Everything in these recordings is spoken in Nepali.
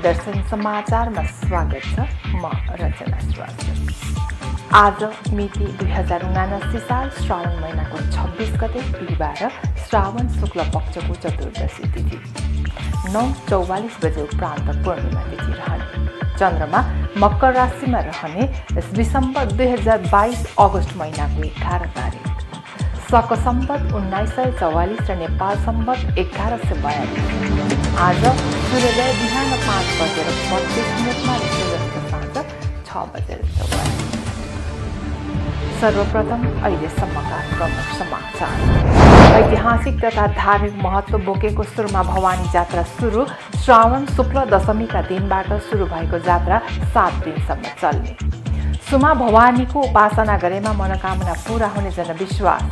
दर्शन समाचारमा स्वागत छ। म रचना श्रेष्ठ। आज मिति 2079 साल श्रावण महिनाको 26 गते बिहिबार श्रावण शुक्ल पक्षको चतुर्दशी तिथि 9:44 बजे उपरान्त पूर्णिमा तिथि रहने। चन्द्रमा मकर राशिमा रहने दिसम्बर 2022 अगस्त महिनाको 11 तारिक। शक सम्वत 1944 र नेपाल सम्वत 1142। आज सूर्योदय बिहान 5:35 र सूर्यास्त साँझ 6:44। सर्वप्रथम अहिलेसम्मका प्रमुख समाचार। ऐतिहासिक तथा धार्मिक महत्त्व बोकेको सुरमा भवानी जात्रा सुरु। श्रावण शुक्ल दशमीका दिनबाट सुरु भएको जात्रा 7 दिनसम्म चल्ने। सुमा भवानीको उपासना गरेमा मनोकामना पूरा हुने जनविश्वास।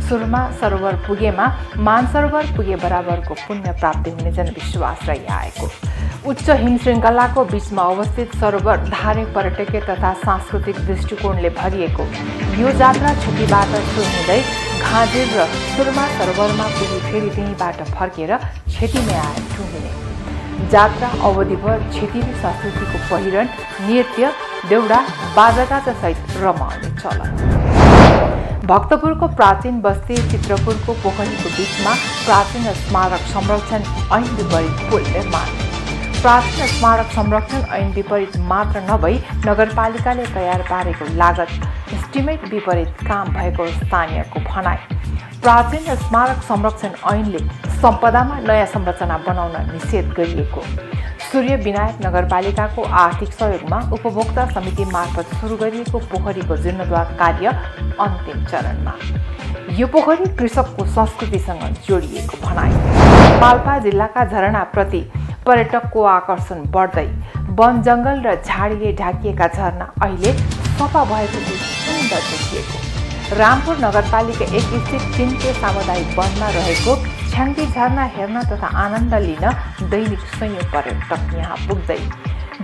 सुरमा सरोवर पुगेमा मानसरोवर पुगे बराबरको पुण्य प्राप्ति हुने जनविश्वास रहिआएको। उच्च हिमश्रृङ्खलाको बीचमा अवस्थित सरोवर धार्मिक पर्यटकीय तथा सांस्कृतिक दृष्टिकोणले भरिएको। यो जात्रा छुट्टीबाट सुरु हुँदै घाँजिर र सुरमा सरोवरमा पुगी फेरि त्यहीँबाट फर्केर छेतीमै आएर टुङ्गिने। जात्रा अवधिभर छेतीली संस्कृतिको पहिरन, नृत्य, देउडा, बाजागाजा सहित रमाउने चलन। भक्तपुरको प्राचीन बस्ती चित्रपुरको पोखरीको बीचमा प्राचीन स्मारक संरक्षण ऐन विपरीत पुल निर्माण। प्राचीन स्मारक संरक्षण ऐन विपरीत मात्र नभई नगरपालिकाले तयार पारेको लागत एस्टिमेट विपरीत काम भएको स्थानीयको भनाइ। प्राचीन स्मारक संरक्षण ऐनले सम्पदामा नयाँ संरचना बनाउन निषेध गरिएको। सूर्य विनायक नगरपालिकाको आर्थिक सहयोगमा उपभोक्ता समिति मार्फत सुरु गरिएको पोखरीको जीर्णोद्धार कार्य अन्तिम चरणमा। यो पोखरी कृषकको संस्कृतिसँग जोडिएको भनाइ। पाल्पा जिल्लाका झरनाप्रति पर्यटकको आकर्षण बढ्दै वन जङ्गल र झाडीले ढाकिएका झरना अहिले सफा भएपछि सुन्दर देखिएको। रामपुर नगरपालिका 1 स्थित चिन्ते सामुदायिक वनमा रहेको छ्याङ्गी झरना हेर्न तथा आनन्द लिन दैनिक सयौं पर्यटक यहाँ पुग्दै।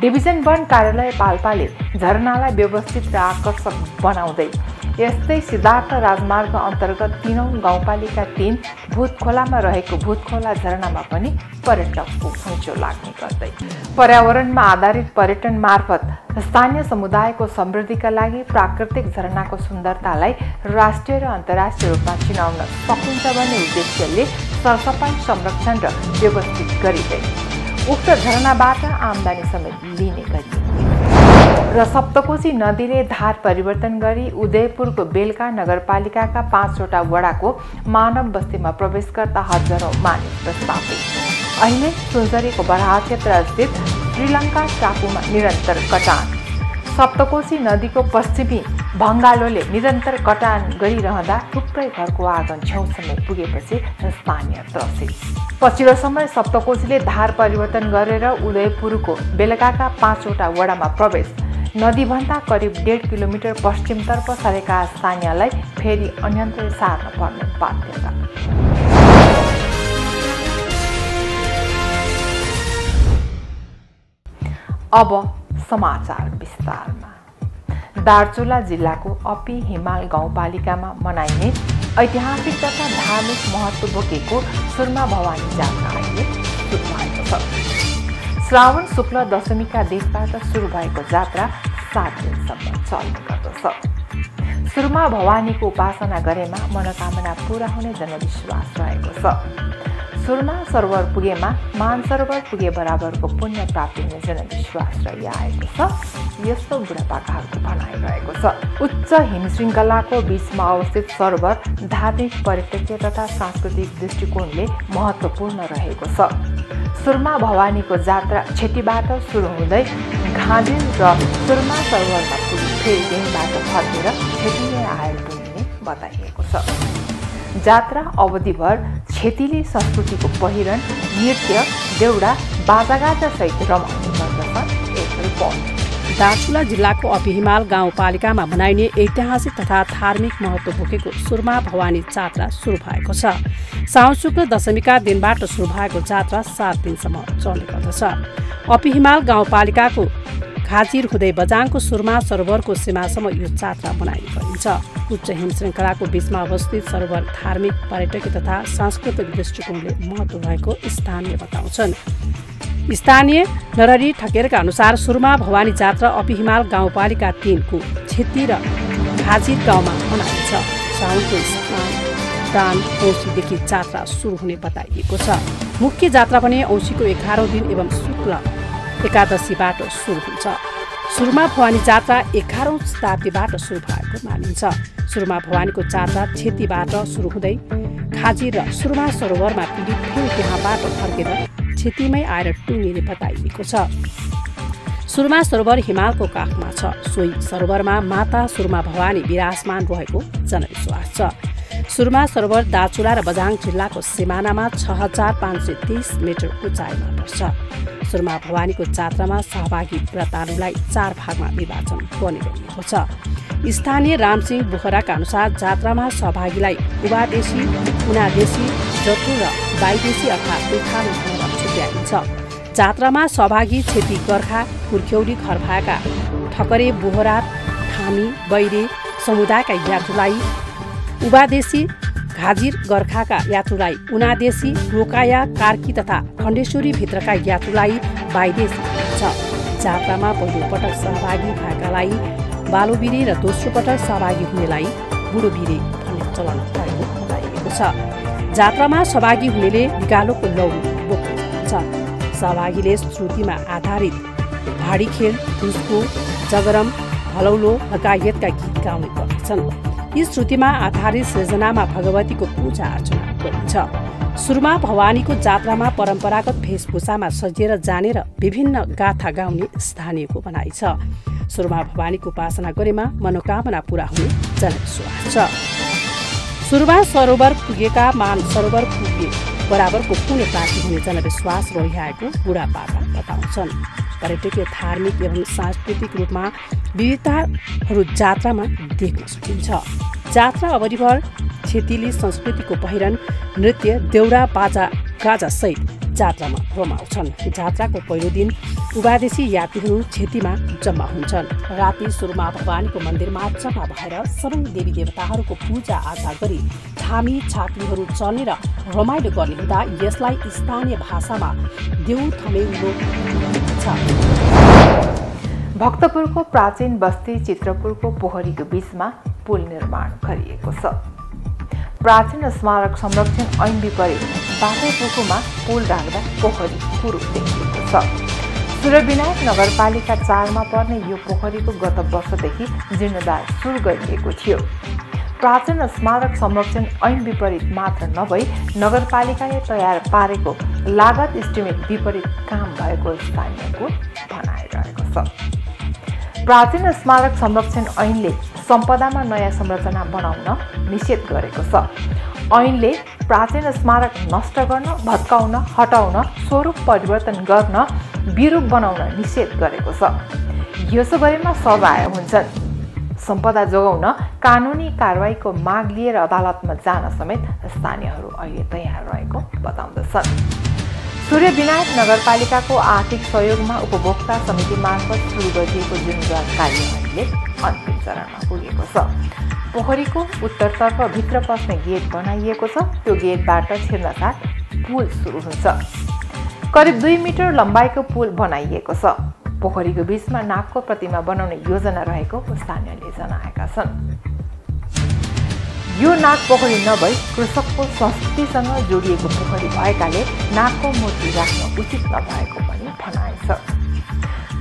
डिभिजन वन कार्यालय पाल्पाले झरनालाई व्यवस्थित र आकर्षक बनाउँदै यस्तै सिद्धार्थ राजमार्ग अन्तर्गत 3औं गाउँपालिका 3 भूतखोलामा रहेको भूतखोला झरनामा पनि पर्यटकको घुइँचो लाग्ने गर्दै। पर्यावरणमा आधारित पर्यटन मार्फत स्थानीय समुदायको समृद्धिका लागि प्राकृतिक झरनाको सुन्दरतालाई राष्ट्रिय र अन्तर्राष्ट्रिय रूपमा चिनाउन सकिन्छ भन्ने उद्देश्यले सरसफाइ, संरक्षण र व्यवस्थित गरिँदै उक्त झरनाबाट आम्दानी समेत लिने गरियो। र सप्तकोशी नदीले धार परिवर्तन गरी उदयपुरको बेलका नगरपालिकाका 5वटा वडाको मानव बस्तीमा प्रवेश गर्दा हजारौं मानिस प्रस्तावित। अहिले सुनसरीको बराहा क्षेत्र स्थित श्रीलङ्का टापुमा निरन्तर कटान। सप्तकोशी नदीको पश्चिमी भङ्गालोले निरन्तर कटान गरिरहँदा थुप्रै घरको आँगन छेउसम्म पुगेपछि स्थानीय त्रसित। पछिल्लो समय सप्तकोशीले धार परिवर्तन गरेर उदयपुरको बेलकाका 5वटा वडामा प्रवेश। नदीभन्दा करिब 1.5 किलोमिटर पश्चिमतर्फ सरेका स्थानीयलाई फेरि अन्यन्त्र सार्न पर्ने बाध्यता। अब समाचार विस्तारमा। दार्चुला जिल्लाको अपी हिमाल गाउँपालिकामा मनाइने ऐतिहासिक तथा धार्मिक महत्त्व बोकेको सुरमा भवानी जात्रा अहिले सुरु भएको छ। श्रावण शुक्ल दशमीका दिनबाट सुरु भएको जात्रा 7 दिनसम्म चल्ने गर्दछ। सुरमा भवानीको उपासना गरेमा मनोकामना पूरा हुने जनविश्वास रहेको छ। सुरमा सरोवर पुगेमा मानसरोवर पुगे बराबरको पुण्य प्राप्ति हुने जनविश्वास रहिआएको छ। यस्तो बुढापाकाहरूको भनाइ रहेको छ। उच्च हिमश्रृङ्खलाको बीचमा अवस्थित सरोवर धार्मिक, पर्यटकीय तथा सांस्कृतिक दृष्टिकोणले महत्त्वपूर्ण रहेको छ। सुरमा भवानीको जात्रा छेटीबाट सुरु हुँदै घाँजिर र सुरमा सरोवरमा पुगी फेरि त्यहीँबाट फर्केर छेतीमै आएर टुङ्गिने बताइएको छ। जात्रा अवधिभर छेतीली संस्कृतिको पहिरन, नृत्य, देउडा, बाजागाजा सहित रमाउने गर्दछ। एक रिपोर्ट। दार्चुला जिल्लाको अपी हिमाल गाउँपालिकामा मनाइने ऐतिहासिक तथा धार्मिक महत्त्व बोकेको सुरमा भवानी जात्रा सुरु भएको छ। साउन शुक्ल दशमीका दिनबाट सुरु भएको जात्रा 7 दिनसम्म चल्ने गर्दछ। अपी हिमाल गाउँपालिकाको घाजिर हुँदै बजाङको सुरमा सरोवरको सीमासम्म यो जात्रा मनाइने गरिन्छ। उच्च हिमश्रृङ्खलाको बीचमा अवस्थित सरोवर धार्मिक, पर्यटकीय तथा सांस्कृतिक दृष्टिकोणले महत्त्व रहेको स्थानीय बताउँछन्। स्थानीय नरहरी ठकेरका अनुसार सुरुमा भवानी जात्रा अपी हिमाल गाउँपालिका 3 को छेती र खाजिर गाउँमा मनाइन्छ। साउनको दान औँसीदेखि जात्रा सुरु हुने बताइएको छ। मुख्य जात्रा पनि औँसीको 11औं दिन एवं शुक्ल एकादशीबाट सुरु हुन्छ। सुरुमा भवानी जात्रा 11औं शताब्दीबाट सुरु भएको मानिन्छ। सुरुमा भवानीको जात्रा छेतीबाट सुरु हुँदै खाजी र सुरुमा सरोवरमा पुगी फेरि त्यहाँबाट फर्केर छेतीमै आएर टुङ्गिने बताइएको छ। सुरुमा सरोवर हिमालको काखमा छ। सोही सरोवरमा माता सुरुमा भवानी विराजमान रहेको जनविश्वास छ। सुरुमा सरोवर दार्चुला र बझाङ जिल्लाको सिमानामा 6523 मिटर उचाइमा पर्छ। सुरुमा भवानीको जात्रामा सहभागी व्रतालुलाई 4 भागमा विभाजन गर्ने गरिएको छ। स्थानीय रामसिंह बोहराका अनुसार जात्रामा सहभागीलाई उबादेशी, उनादेशी, जटु र बाइदेशी अर्थात् दुखालु भनेर छुट्याइन्छ। जात्रामा सहभागी छेती गोर्खा, पुर्ख्यौली खरभाका, ठकरे, बोहरा, थामी, बैरे समुदायका यात्रुलाई उबादेशी, घाजिर गोर्खाका यात्रुलाई उनादेशी, रोकाया, कार्की तथा खण्डेश्वरी भित्रका यात्रुलाई बाइदेशी भनिन्छ। जात्रामा पहिलो पटक सहभागी भएकालाई बालोबिरे र दोस्रो पटक सहभागी हुनेलाई बुढोबिरे भन्ने चलन भएको बताइएको छ। जात्रामा सहभागी हुनेले निगालोको लौरो बोक्नुहुन्छ। सहभागीले श्रुतिमा आधारित भाडी खेल, दुस्को, जगरम, भलौलो लगायतका गीत गाउने गर्दछन्। यी श्रुतिमा आधारित सृजनामा भगवतीको पूजा अर्चना गरिन्छ। सुरुमा भवानीको जात्रामा परम्परागत वेशभूषामा सजिएर जाने र विभिन्न गाथा गाउने स्थानीयको भनाइ छ। सुरुमा भवानीको उपासना गरेमा मनोकामना पूरा हुने जनविश्वास छ। सुरुमा सरोवर पुगेका मान सरोवर पुगे बराबरको पुण्य प्राप्ति हुने जनविश्वास रहिआएको बुढापाका बताउँछन्। पर्यटकीय, धार्मिक एवं सांस्कृतिक रूपमा विविधताहरू जात्रामा देख्न सकिन्छ। जात्रा अवधिभर छेतीली संस्कृतिको पहिरन, नृत्य, देउरा, बाजा गाजा सहित जात्रामा रमाउँछन्। जात्राको पहिलो दिन उबादेशी यात्रीहरू छेतीमा जम्मा हुन्छन्। राति सुरुमा भवानीको मन्दिरमा जम्मा भएर सबै देवी देवताहरूको पूजा आजा गरी थामी छात्रीहरू चल्ने र रमाइलो गर्ने हुँदा यसलाई स्थानीय भाषामा देउ थमेउलो भनिन्छ। भक्तपुरको प्राचीन बस्ती चित्रपुरको पोखरीको बीचमा पुल निर्माण गरिएको छ। प्राचीन स्मारक संरक्षण ऐन विपरीत बाटोपुकुमा पुल राख्दा पोखरी पुरुष देखिएको छ। सूर्यविनायक नगरपालिका 4 मा पर्ने यो पोखरीको गत वर्षदेखि जीर्णोद्धार सुरु गरिएको थियो। प्राचीन स्मारक संरक्षण ऐन विपरीत मात्र नभई नगरपालिकाले तयार पारेको लागत इस्टिमेट विपरीत काम भएको स्थानीयको भनाइरहेको छ। प्राचीन स्मारक संरक्षण ऐनले सम्पदामा नयाँ संरचना बनाउन निषेध गरेको छ। ऐनले प्राचीन स्मारक नष्ट गर्न, भत्काउन, हटाउन, स्वरूप परिवर्तन गर्न, विरूप बनाउन निषेध गरेको छ। यसो गरेमा सजाय हुन्छन्। सम्पदा जोगाउन कानुनी कारबाहीको माग लिएर अदालतमा जान समेत स्थानीयहरू अहिले तयार रहेको बताउँदछन्। सूर्यविनायक नगरपालिकाको आर्थिक सहयोगमा उपभोक्ता समिति मार्फत सुरु गरिएको जीर्णोद्धार कार्य अहिले अन्तिम चरणमा पुगेको छ। पोखरीको उत्तरतर्फ भित्र पस्ने गेट बनाइएको छ। त्यो गेटबाट छिर्नसाथ पुल सुरु हुन्छ। करिब 2 मिटर लम्बाइको पुल बनाइएको छ। पोखरीको बीचमा नागको प्रतिमा बनाउने योजना रहेको स्थानीयले जनाएका छन्। यो नाग पोखरी नभई कृषकको संस्कृतिसँग जोडिएको पोखरी भएकाले नागको मूर्ति राख्न उचित नभएको पनि भनाइ छ।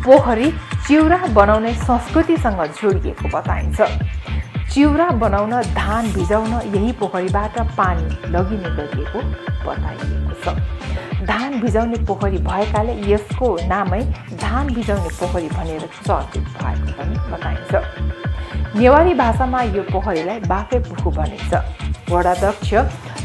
पोखरी चिउरा बनाउने संस्कृतिसँग जोडिएको बताइन्छ। चिउरा बनाउन, धान भिजाउन यही पोखरीबाट पानी लगिने गरिएको बताइएको छ। धान भिजाउने पोखरी भएकाले यसको नामै धान भिजाउने पोखरी भनेर चर्चित भएको पनि बताइन्छ। नेवारी भाषामा यो पोखरीलाई बाफे पुखु भनिन्छ। वडाध्यक्ष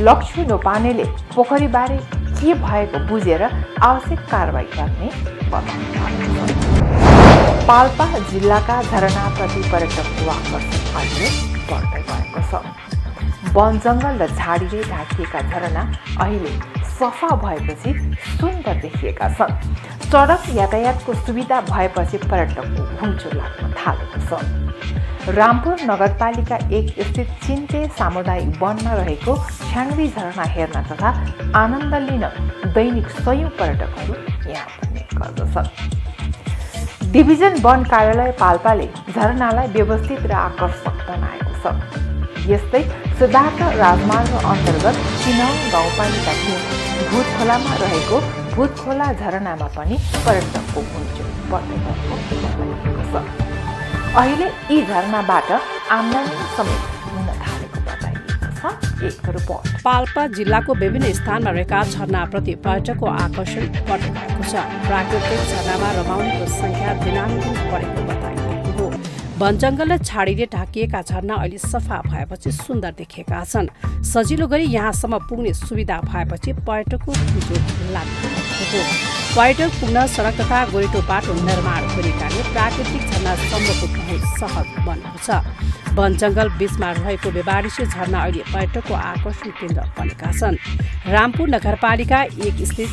लक्ष्मी नोपानेले पोखरीबारे के भएको बुझेर आवश्यक कारबाही गर्ने बताउनु भएको छ। पाल्पा जिल्लाका झरनाप्रति पर्यटकको आकर्षण अहिले बढ्दै गएको छ। वन जङ्गल र झाडीले ढाकिएका झरना अहिले सफा भएपछि सुन्दर देखिएका छन्। सडक यातायातको सुविधा भएपछि पर्यटकको घुइँचो लाग्न थालेको छ। रामपुर नगरपालिका 1 स्थित चिन्ते सामुदायिक वनमा रहेको छ्याङ्री झरना हेर्न तथा आनन्द लिन दैनिक सयौं पर्यटकहरू यहाँ पुग्ने गर्दछन्। डिभिजन वन कार्यालय पाल्पाले झरनालाई व्यवस्थित र आकर्षक बनाएको छ। यस्तै सिद्धार्थ राजमार्ग अन्तर्गत चिनाउ गाउँपालिका 3 भूतखोलामा रहेको भूतखोला झरनामा पनि पर्यटकको घुइँचो बढ्दै गएको बताइएको छ। अहिले यी झरनाबाट आम्दानी समेत हुन थालेको बताइएको छ। एक रिपोर्ट। पाल्पा जिल्लाको विभिन्न स्थानमा रहेका झरनाप्रति पर्यटकको आकर्षण बढ्दै गएको छ। प्राकृतिक झरनामा रमाउनेको संख्या दिनानुदिन बढेको बताइएको हो। वन जङ्गलले छाडीले ढाकिएका झरना अहिले सफा भएपछि सुन्दर देखिएका छन्। सजिलो गरी यहाँसम्म पुग्ने सुविधा भएपछि पर्यटकको घुइँचो लाग्दो हो। पर्यटक पुग्न सडक तथा गोरेटो बाटो निर्माण गरिएकाले प्राकृतिक झरनासम्म पुग्न सहज बनेको छ। वन जङ्गल बीचमा रहेको बेबारिसे झरना अहिले पर्यटकको आकर्षण केन्द्र बनेका छन्। रामपुर नगरपालिका 1 स्थित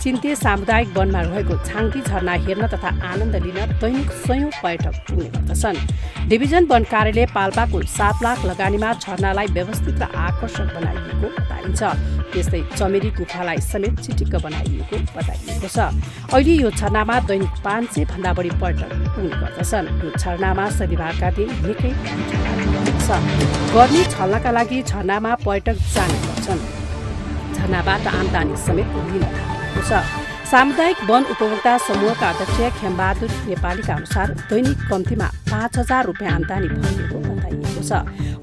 चिन्ते सामुदायिक वनमा रहेको छाङ्ती झरना हेर्न तथा आनन्द लिन दैनिक सयौं पर्यटक पुग्ने गर्दछन्। डिभिजन वन कार्यालय पाल्पाको 7 लाख लगानीमा झरनालाई व्यवस्थित र आकर्षक बनाइएको बताइन्छ। त्यस्तै चमेरी गुफालाई समेत चिटिक्क बनाइएको बताइएको छ। अहिले यो झरनामा दैनिक 500 भन्दा बढी पर्यटक पुग्ने गर्दछन्। यो झरनामा शनिबारका दिन निकै छ। गर्मी छल्नका लागि झरनामा पर्यटक जाने गर्छन्। झरनाबाट आम्दानी समेत लिन थालेको छ। सामुदायिक वन उपभोक्ता समूहका अध्यक्ष खेमबहादुर नेपालीका अनुसार दैनिक कम्तीमा 5000 रुपियाँ आम्दानी भइएको बताइएको छ।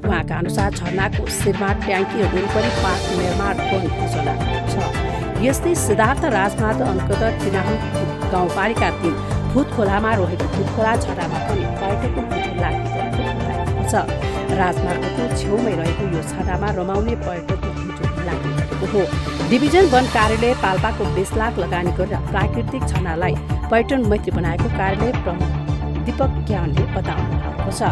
उहाँका अनुसार झरनाको शिरमा ट्याङ्की वरिपरि पार्क निर्माण गर्ने योजना छ। यस्तै सिद्धार्थ राजमार्ग अन्तर्गत चिनाउ गाउँपालिका 3 भूतखोलामा रहेको भूतखोला झरनामा पनि पर्यटकको घुइँचो लाग्ने बताइएको छ। राजमार्गको छेउमै रहेको यो झरनामा रमाउने पर्यटकको घुइँचो लाग्ने गरेको हो। डिभिजन वन कार्यालय पाल्पाको 20 लाख लगानी गरेर प्राकृतिक झरनालाई पर्यटन मैत्री बनाएको कार्यालय प्रमुख दीपक ज्ञानले बताउनु भएको छ।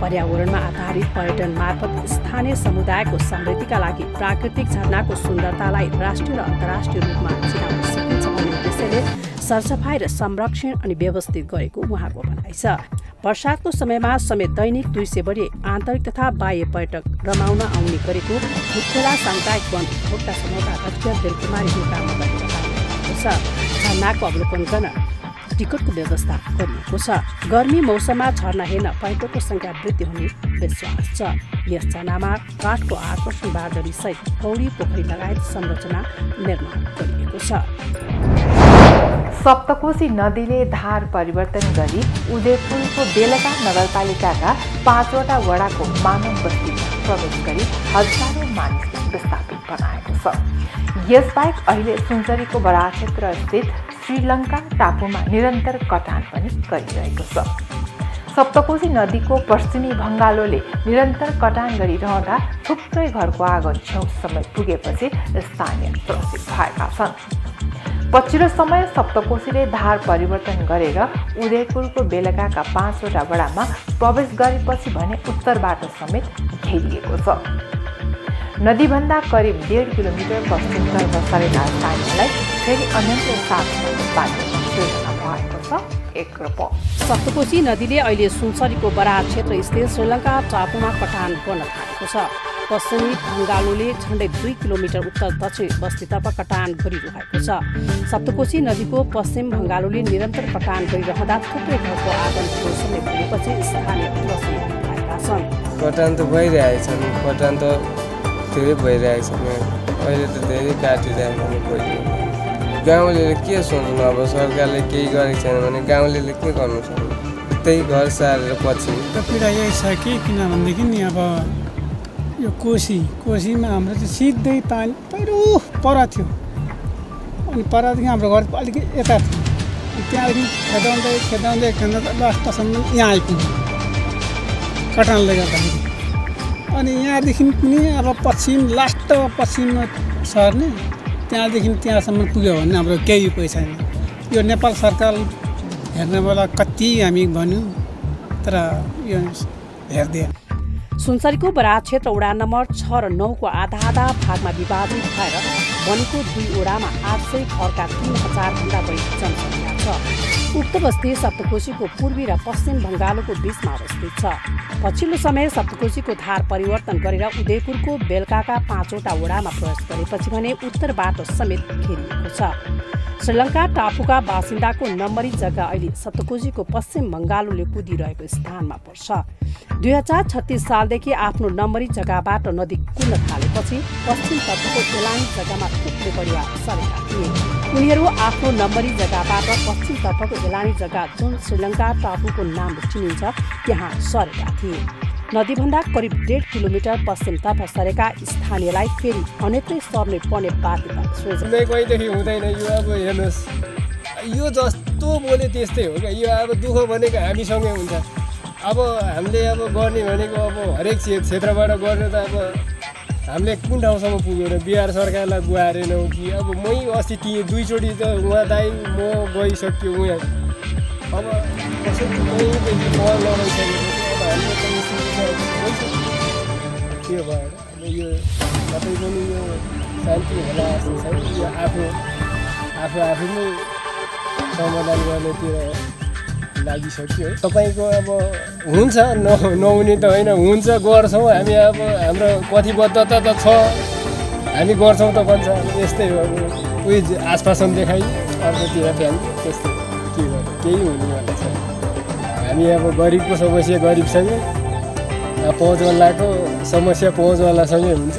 पर्यावरणमा आधारित पर्यटन मार्फत स्थानीय समुदायको समृद्धिका लागि प्राकृतिक झरनाको सुन्दरतालाई राष्ट्रिय र अन्तर्राष्ट्रिय रूपमा चिनाउन सकिन्छ भन्ने उद्देश्यले सरसफाई र संरक्षण अनि व्यवस्थित गरेको उहाँको भनाइ छ। वर्षातको समयमा समेत दैनिक 200 बढी आन्तरिक तथा बाह्य पर्यटक रमाउन आउने गरेको भूतखोला सामुदायिक वन उपभोक्ता समूहका अध्यक्ष दिलकुमारी ढुङ्गामा बताउनुभएको छ। झरनाको अवलोकन गर्न टिकटको व्यवस्था गरिएको छ। गर्मी मौसममा झरना हेर्न पर्यटकको संख्या वृद्धि हुने विश्वास छ। यस झरनामा काठको आकर्षण बारदरी सहित पौडी पोखरी लगायत संरचना निर्माण गरिएको छ। सप्तकोशी नदीले धार परिवर्तन गरी उदयपुरको बेलका नगरपालिकाका 5 वटा वडाको मानव बस्तीमा प्रवेश गरी हजारौं मानिसले विस्थापित बनाएको छ। यसबाहेक अहिले सुनसरीको बराह क्षेत्र स्थित श्रीलङ्का टापुमा निरन्तर कटान पनि गरिरहेको छ। सप्तकोशी नदीको पश्चिमी भङ्गालोले निरन्तर कटान गरिरहँदा थुप्रै घरको आगो छेउसम्म पुगेपछि स्थानीय त्रसित भएका छन्। पछिल्लो समय सप्तकोशीले धार परिवर्तन गरेर उदयपुरको बेलकाका 5 वटा वडामा प्रवेश गरेपछि भने उत्तरबाट समेत घेरिएको छ। नदीभन्दा करिब 1.5 किलोमिटर पश्चिमतर्फ सरेका स्थानीयलाई फेरि अनन्त साथ बाटो सृजना भएको छ। एक रिपोर्ट। सप्तकोशी नदीले अहिले सुनसरीको बराह क्षेत्र स्थित श्रीलङ्का टापुमा कटान गर्न थालेको छ। पश्चिमी भङ्गालोले झण्डै 2 किलोमिटर उत्तर दक्षिण बस्तीतर्फ कटान गरिरहेको छ। सप्तकोशी नदीको पश्चिम भङ्गालोले निरन्तर कटान गरिरहँदा थुप्रै घरको आँगन छेउसम्म पुगेपछि स्थानीय त्रसित भएका छन्। कटान त भइरहेछ, कटान त धेरै भइरहेछ। अहिले त धेरै काटिरहेको गाउँले के सोच्नु, अब सरकारले केही गरेको छैन भने गाउँले के गर्नु सक्नु, त्यही घर सारेर पछि पीडा यही छ कि किनभनेदेखि नि अब यो कोसीमा हाम्रो चाहिँ सिधै पानी पहिरो पर थियो। अनि परदेखि हाम्रो घर अलिक यता थियो। त्यहाँदेखि खेदाउँदै लास्टसम्म यहाँ आइपुग्यो कटानले गर्दाखेरि। अनि यहाँदेखि पनि अब पश्चिममा सर्ने त्यहाँदेखि त्यहाँसम्म पुग्यो भने हाम्रो केही उपाय छैन। यो नेपाल सरकार हेर्ने बेला कति हामी भन्यौँ तर यो हेर्दैन। सुनसरीको बराह क्षेत्र वडा नम्बर 6 र 9 को आधा भागमा विभाजित भएर बनेको 2 वडामा 800 घरका 3000 भन्दा बढी जनसङ्ख्या छ। उक्त बस्ती सप्तकोशीको पूर्वी र पश्चिम भङ्गालोको बीचमा अवस्थित छ। पछिल्लो समय सप्तकोशीको धार परिवर्तन गरेर उदयपुरको बेलकाका 5 वटा वडामा प्रवेश गरेपछि भने उत्तरबाट समेत घेरिएको छ। श्रीलङ्का टापुका बासिन्दाको नम्बरी जग्गा अहिले सतकुजीको पश्चिम बङ्गालले कुदिरहेको स्थानमा पर्छ। 2036 सालदेखि आफ्नो नम्बरी जग्गाबाट नदी कुद्न थालेपछि पश्चिम तटको एलानी जग्गामा थुप्रै परिवार सरेका थिए। उनीहरू आफ्नो नम्बरी जग्गाबाट पश्चिम तटको एलानी जग्गा जुन श्रीलङ्का टापुको नामले चिनिन्छ त्यहाँ सरेका थिए। नदीभन्दा करिब 1.5 किलोमिटर पश्चिमतर्फ सरेका स्थानीयलाई फेरि अन्यत्रै सर्ने पर्ने बाध्यता सृजना। कहिलेदेखि हुँदैन यो। अब हेर्नुहोस्, यो जस्तो बोले त्यस्तै हो क्या। यो अब दुःख भनेको हामीसँगै हुन्छ। अब हामीले अब गर्ने भनेको अब हरेक क्षेत्रबाट गर्ने त अब हामीले कुन ठाउँसम्म पुग्यो र बिहार सरकारलाई गुहारेनौँ कि अब मै अस्ति 2चोटि त उहाँ दाइ म गइसक्यो उहाँ। अब कसैको मैदेखि मल लगाइसकेपछि अब हामीले त त्यो भएर अब यो कतै पनि यो शान्ति होला जस्तो छैन। यो आफू नै समाधान गर्नेतिर लागिसक्यो है। तपाईँको अब हुन्छ नहुने त होइन, हुन्छ गर्छौँ हामी। अब हाम्रो प्रतिबद्धता त छ, हामी गर्छौँ त भन्छ। यस्तै हो। अब उयो आश्वासन देखाइ अर्कोतिर फ्यान त्यस्तै के गर्नु, केही हुनेवाला छ। हामी अब गरिबको समस्या गरिबसँगै, पहुँचवालाको समस्या पहुँचवालासँगै हुन्छ।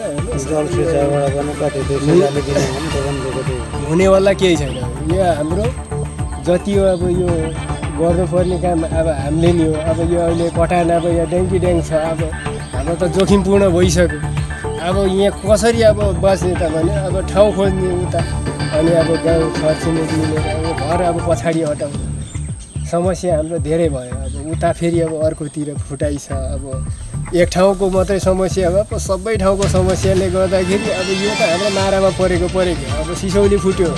हुनेवाला केही छैन। यो हाम्रो जति हो अब यो गर्नुपर्ने काम अब हामीले नि हो। अब यो अहिले कटान अब यहाँ ड्याङ छ। अब हाम्रो त जोखिमपूर्ण भइसक्यो। अब यहाँ कसरी अब बस्ने त भने अब ठाउँ खोज्ने उता, अनि अब गाउँ छरछिमेकी मिलेर अब घर अब पछाडि हटाउने समस्या हाम्रो धेरै भयो। अब उता फेरि अब अर्कोतिर फुटाइ छ। अब एक ठाउँको मात्रै समस्या हो, सबै ठाउँको समस्याले गर्दाखेरि अब यो त हाम्रो मारामा परेको अब सिसौली फुट्यो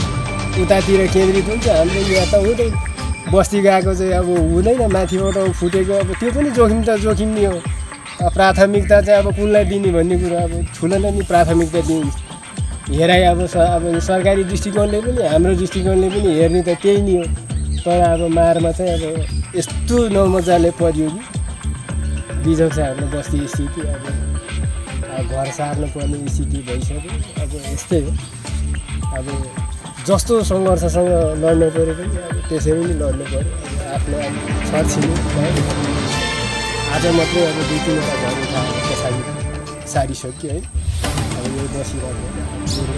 उतातिर केन्द्रित हुन्छ। हाम्रो यहाँ त हुँदैन। बस्ती गएको चाहिँ अब हुँदैन, माथिबाट फुटेको अब त्यो पनि जोखिम नै हो। प्राथमिकता चाहिँ अब कुनलाई दिने भन्ने कुरा अब ठुलोलाई नि प्राथमिकता दिन्छ। हेराइ अब सरकारी दृष्टिकोणले पनि हाम्रो दृष्टिकोणले पनि हेर्ने त त्यही नै हो। तर अब मारमा चाहिँ अब यस्तो नमजाले पर्यो कि बिजोग छ हाम्रो बस्ती स्थिति। अब घर सार्नु पर्ने स्थिति भइसक्यो। अब यस्तै हो। अब जस्तो सङ्घर्षसँग लड्नु पऱ्यो पनि अब त्यसरी नै लड्नु पऱ्यो। आफ्नो अब छरछिमेकी आज मात्रै अब 2-3वटा घर उठाएर पछाडि सारिसक्यो है। अब यो बसिरहेको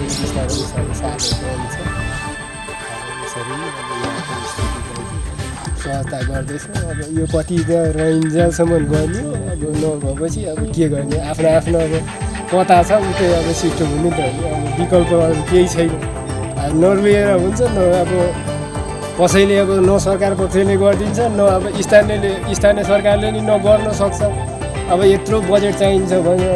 बिस्तारै सारेको हुन्छ। यसरी नै सहजता गर्दैछ। अब यो कति रहन्जेलसम्म गर्ने अब नभएपछि अब के गर्ने। आफ्नो अब पता छ उतै अब सिफ्ट हुनु त अब विकल्प अरू केही छैन। नर्वे हुन्छ न अब कसैले अब न सरकार पक्षले गरिदिन्छ न अब स्थानीय सरकारले नि नगर्न सक्छ। अब यत्रो बजेट चाहिन्छ भने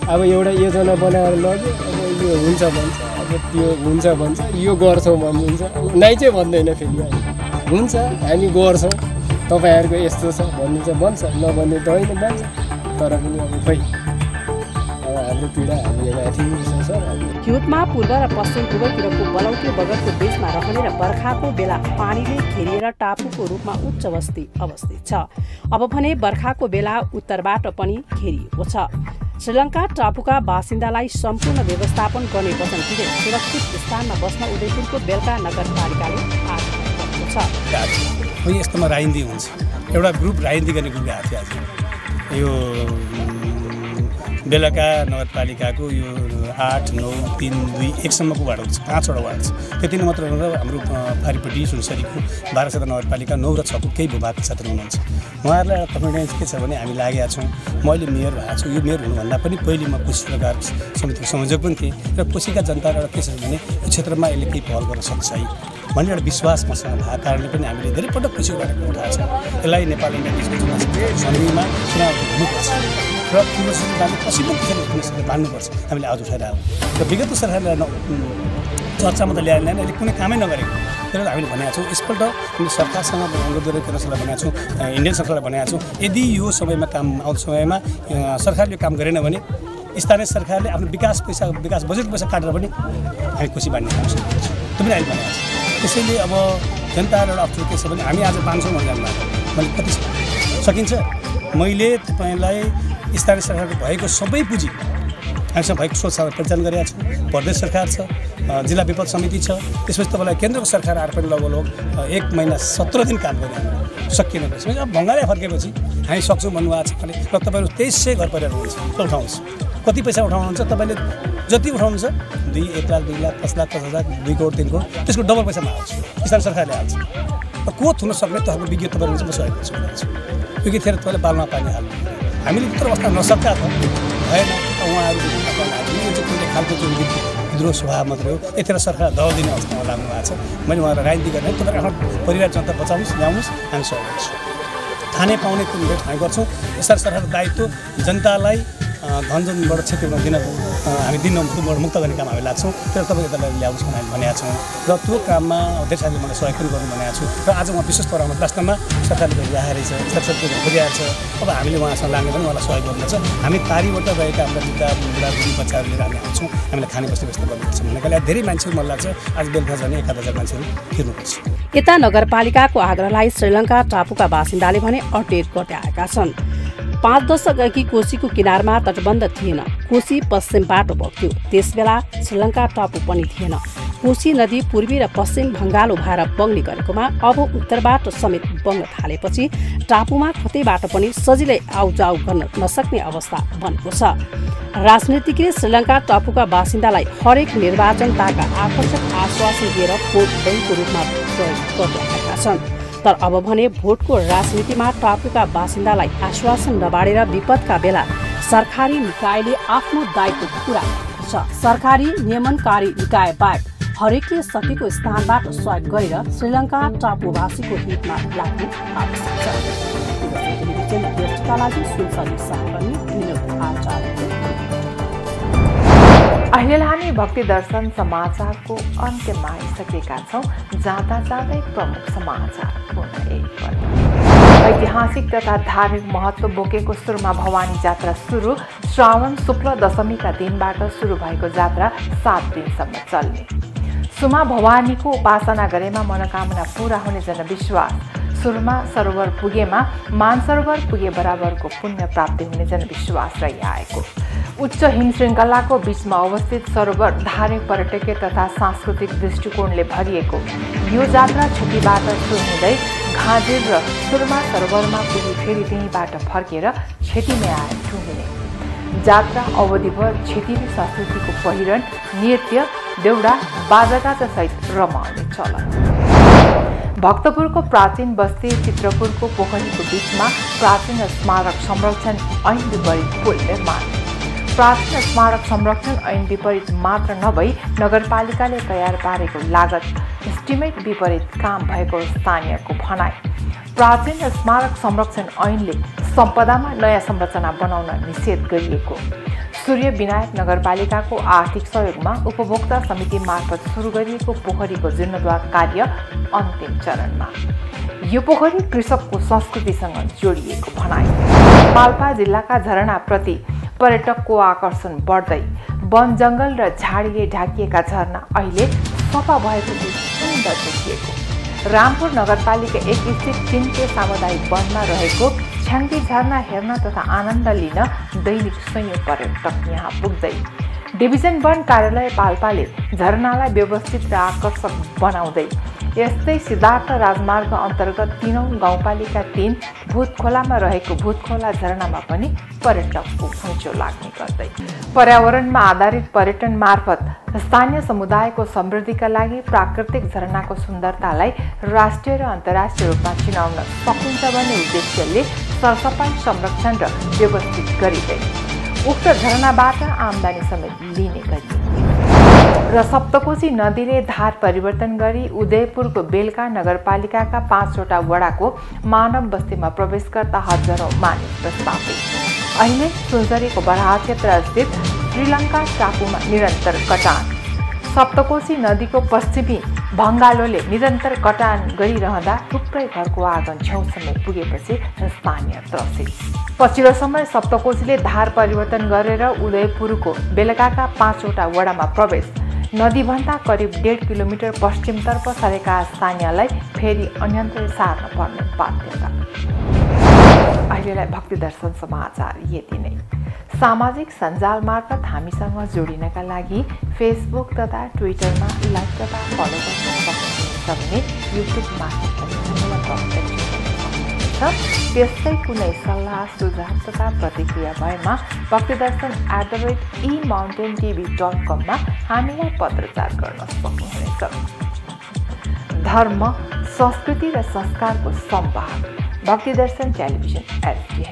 अब एउटा योजना बनाएर लग्यो। अब यो हुन्छ भन्छ, अब त्यो हुन्छ भन्छ, यो गर्छौँ भनिदिन्छ। नाइ चाहिँ भन्दैन फेरि हुन्छ हामी गर्छौँ तपाईँहरूको यस्तो छ भन्नुहुन्छ भन्छ, नभन्ने त होइन भन्छ। तर पनि अब खै हाम्रो पीडा हामी माथि छ। हिउँदमा पूर्व र पश्चिम दुवैतिरको बलौटे बगरको बीचमा रहने र बर्खाको बेला पानीले घेरिएर टापुको रूपमा उच्च बस्ती अवस्थित छ। अब भने बर्खाको बेला उत्तरबाट पनि घेरिएको छ। श्रीलङ्का टापुका बासिन्दालाई सम्पूर्ण व्यवस्थापन गर्ने वचन दिँदै सुरक्षित स्थानमा बस्न उदयपुरको बेलका नगरपालिकाले आग्रह गरेको छ। यस्तोमा राइन्दी हुन्छ, एउटा ग्रुप राइन्दी गर्ने ग्रुप आएको थियो। आज यो बेलका नगरपालिकाको यो 8, 9, 3, 2, 1सम्मको वार्ड छ। 5वटा वार्ड छ। त्यति नै मात्र नभएर हाम्रो फारीपट्टि सुनसरीको 12 नगरपालिका 9 र 6को केही भूभागका क्षेत्र हुनुहुन्छ। उहाँहरूलाई एउटा कन्फिडेन्स के छ भने हामी लागेका छौँ। म अहिले मेयर भएको छु। यो मेयर हुनुभन्दा पनि पहिले म कोशी सरकार समितिको संयोजक पनि थिएँ र कोशीका जनतालाई एउटा के छ भने यो क्षेत्रमा यसले केही पहल गर्न सक्छ है भन्ने एउटा विश्वास मसँग भएको कारणले पनि हामीले धेरै पटक कोशीको बारेमा उठाएको छ। यसलाई नेपाल इन्डिया बिचको चुनाव समितिमा चुनाव हुनुपर्छ र पूर्व सरकारले पछि पनि मान्नुपर्छ। हामीले आवाज उठाइरहेको र विगत सरकारले चर्चामा त ल्याएन, अहिले कुनै कामै नगरेको। तर हामीले भनेका छौँ यसपल्ट हामीले सरकारसँग अनुरोध गरेर केन्द्र सरकारलाई भनेका छौँ, इन्डियन सरकारलाई भनेका छौँ, यदि यो समयमा काम आउँदो समयमा सरकारले काम गरेन भने स्थानीय सरकारले आफ्नो विकास बजेट पैसा काटेर पनि हामी खुसी बाँड्ने काम सक्छौँ। त्यो पनि हामीले भनेका छौँ। त्यसैले अब जनताहरू एउटा अप्ठ्यारो के छ भने हामी आज 500 भन्दा मैले कति सकिन्छ। मैले तपाईँलाई स्थानीय सरकारको भएको सबै पुँजी हामीसँग भएको स्रोत परिचालन गरेका छौँ। प्रदेश सरकार छ, जिल्ला विपद समिति छ। त्यसपछि तपाईँलाई केन्द्रको सरकार आएर पनि लगभग 1 महिना 17 दिन काम गर्ने हाम्रो सकिएन। त्यसपछि अब भङ्गाले फर्केपछि हामी सक्छौँ भन्नुभएको छ भने र तपाईँहरू 2300 घर परिवार हुनुहुन्छ उठाउनुहोस्। कति पैसा उठाउनुहुन्छ तपाईँले जति उठाउनुहुन्छ 2 1 लाख 2 लाख 5 लाख 5 हजार 2 करोड 3 करोड त्यसको डबल पैसामा हाल्छ स्थानीय सरकारले हाल्छ। र को थुन सक्ने त विज्ञ तपाईँहरू चाहिँ म सहयोग गर्छु क्योंकि फेरि तपाईँले बालमा पानी हाल्नु हामीले त्यत्रो अवस्था नसक्दा त भएन। उहाँहरूको यो चाहिँ कुनै खालको चाहिँ विद्रोह स्वभाव मात्रै हो। यतिखेर सरकार दबाब दिने अवस्थामा लाग्नु भएको छ। मैले उहाँलाई राजनीति गर्ने तपाईँहरू आफ्नो परिवार जनता बचाउनुहोस् ल्याउनुहोस् हामी सहयोग गर्छौँ। खाने पाउने कुरो हामी गर्छौँ। स्थानीय सरकारको दायित्व जनतालाई धनजनबाट क्षति हुन दिन हामी मुक्त गर्ने काम हामी लाग्छौँ। तर तपाईँ यतालाई ल्याउनुहोस् भनेर भनेका छौँ र त्यो काममा धेरै साथीले मलाई सहयोग पनि गर्नु भनेको छु। र आज उहाँ विशेष तौरमा वास्तवमा सरकारले ल्याएर छ सरकारले खोजिरहेको छ। अब हामीले उहाँसँग लाग्ने पनि उहाँलाई सहयोग गर्नुपर्छ। हामी पारीबाट गएका हाम्रा वृद्ध बुढाबुढी बच्चाहरू लिएर हामी आउँछौँ। हामीलाई खाने बस्ने व्यवस्था गर्नुपर्छ भन्ने कारणले धेरै मान्छेहरू मलाई लाग्छ आज बेलुका झन् 1000 मान्छेहरू फिर्नुपर्छ। यता नगरपालिकाको आग्रहलाई श्रीलङ्का टापुका बासिन्दाले भने अटेर गर्दै आएका छन्। 5 दशक अघि कोशीको किनारमा तटबन्ध थिएन। कोशी पश्चिमबाट बग्थ्यो। त्यसबेला श्रीलङ्का टापु पनि थिएन। कोशी नदी पूर्वी र पश्चिम भङ्गालो भएर बग्ने गरेकोमा अब उत्तरबाट समेत बग्न थालेपछि टापुमा कतैबाट पनि सजिलै आउजाउ गर्न नसक्ने अवस्था बनेको छ। राजनीतिकले श्रीलङ्का टापुका बासिन्दालाई हरेक निर्वाचनताका आकर्षक आश्वासन दिएर भोट बैंकको रूपमा प्रयोग गर्दै आएका छन्। तर अब भने भोटको राजनीतिमा टापुका बासिन्दालाई आश्वासन नबाडेर विपदका बेला सरकारी निकायले आफ्नो दायित्व पुरा गरेको छ। सरकारी नियमनकारी निकाय बाहेक हरेकले सकेको स्थानबाट सहयोग गरेर श्रीलङ्का टापुवासीको हितमा लाग्नु आवश्यक छ। अहिले हामी भक्ति दर्शन समाचारको अन्त्यमा आइसकेका छौँ। जाँदा जाँदै प्रमुख समाचार पुनः एकपल्ट। ऐतिहासिक तथा धार्मिक महत्त्व बोकेको सुरमा भवानी जात्रा सुरु। श्रावण शुक्ल दशमीका दिनबाट सुरु भएको जात्रा 7 दिनसम्म चल्ने। सुमा भवानीको उपासना गरेमा मनोकामना पूरा हुने जनविश्वास। सुरमा सरोवर पुगेमा मानसरोवर पुगे बराबरको पुण्य प्राप्ति हुने जनविश्वास रहिआएको। उच्च हिम श्रृङ्खलाको बीचमा अवस्थित सरोवर धार्मिक पर्यटकीय तथा सांस्कृतिक दृष्टिकोणले भरिएको। यो जात्रा छुट्टीबाट सुरु हुँदै घाँजेर र सुरमा सरोवरमा पुगी फेरि त्यहीँबाट फर्केर छेतीमै आएर टुङ्गिने। जात्रा अवधिभर छेतिनी संस्कृतिको पहिरन नृत्य देउडा बाजागाजा सहित रमाउने चलन। भक्तपुरको प्राचीन बस्ती चित्रपुरको पोखरीको बीचमा प्राचीन स्मारक संरक्षण ऐन विपरीत पुल निर्माण। प्राचीन स्मारक संरक्षण ऐन विपरीत मात्र नभई नगरपालिकाले तयार पारेको लागत एस्टिमेट विपरीत काम भएको स्थानीयको भनाइ। प्राचीन स्मारक संरक्षण ऐनले सम्पदामा नयाँ संरचना बनाउन निषेध गरिएको। सूर्य विनायक नगरपालिकाको आर्थिक सहयोगमा उपभोक्ता समिति मार्फत सुरु गरिएको पोखरीको जीर्णोद्धार कार्य अन्तिम चरणमा। यो पोखरी कृषकको संस्कृतिसँग जोडिएको भनाइ। पाल्पा जिल्लाका झरनाप्रति पर्यटकको आकर्षण बढ्दै। वन जङ्गल र झाडीले ढाकिएका झरना अहिले सफा भएपछि सुन्दर देखिएको। रामपुर नगरपालिका 1 स्थित चिन्ते सामुदायिक वनमा रहेको छ्याङ्गी झरना हेर्न तथा आनन्द लिन दैनिक सयौं पर्यटक यहाँ पुग्दै। डिभिजन वन कार्यालय पाल्पाले झरनालाई व्यवस्थित र आकर्षक बनाउँदै यस्तै सिद्धार्थ राजमार्ग अन्तर्गत 3औं गाउँपालिका 3 भूतखोलामा रहेको भूतखोला झरनामा पनि पर्यटकको घुइँचो लाग्ने गर्दै। पर्यावरणमा आधारित पर्यटन मार्फत स्थानीय समुदायको समृद्धिका लागि प्राकृतिक झरनाको सुन्दरतालाई राष्ट्रिय र अन्तर्राष्ट्रिय रूपमा चिनाउन सकिन्छ भन्ने उद्देश्यले सरसफाइ संरक्षण र व्यवस्थित गरिँदै उक्त झरनाबाट आम्दानी समेत लिने गरियो। र सप्तकोशी नदीले धार परिवर्तन गरी उदयपुरको बेलका नगरपालिकाका 5वटा वडाको मानव बस्तीमा प्रवेश गर्दा हजारौं मानिस प्रस्तावित। अहिले सुनसरीको बराहा क्षेत्र स्थित श्रीलङ्का टापुमा निरन्तर कटान। सप्तकोशी नदीको पश्चिमी भङ्गालोले निरन्तर कटान गरिरहँदा थुप्रै घरको आँगन छेउसम्म पुगेपछि स्थानीय त्रसित। पछिल्लो समय सप्तकोशीले धार परिवर्तन गरेर उदयपुरको बेलकाका 5वटा वडामा प्रवेश। नदीभन्दा करिब 1.5 किलोमिटर पश्चिमतर्फ सरेका स्थानीयलाई फेरि अन्यन्त्र सार्न पर्ने बाध्यता। अहिलेलाई भक्ति दर्शन समाचार यति नै। सामाजिक सञ्जाल मार्फत हामीसँग जोडिनका लागि फेसबुक तथा ट्विटरमा लाइक तथा फलो गर्न सक्नुहुन्छ भने युट्युब मार्फत पनि हामीलाई कन्ट्याक्ट गर्न सक्नुहुन्छ। त्यस्तै कुनै सल्लाह सुझाव तथा प्रतिक्रिया भएमा भक्तिदर्शन@emountaintv.com मा हामीलाई पत्रचार गर्न सक्नुहुनेछ। धर्म, संस्कृति र संस्कारको संवाद, भक्तिदर्शन टेलिभिजन एसडी।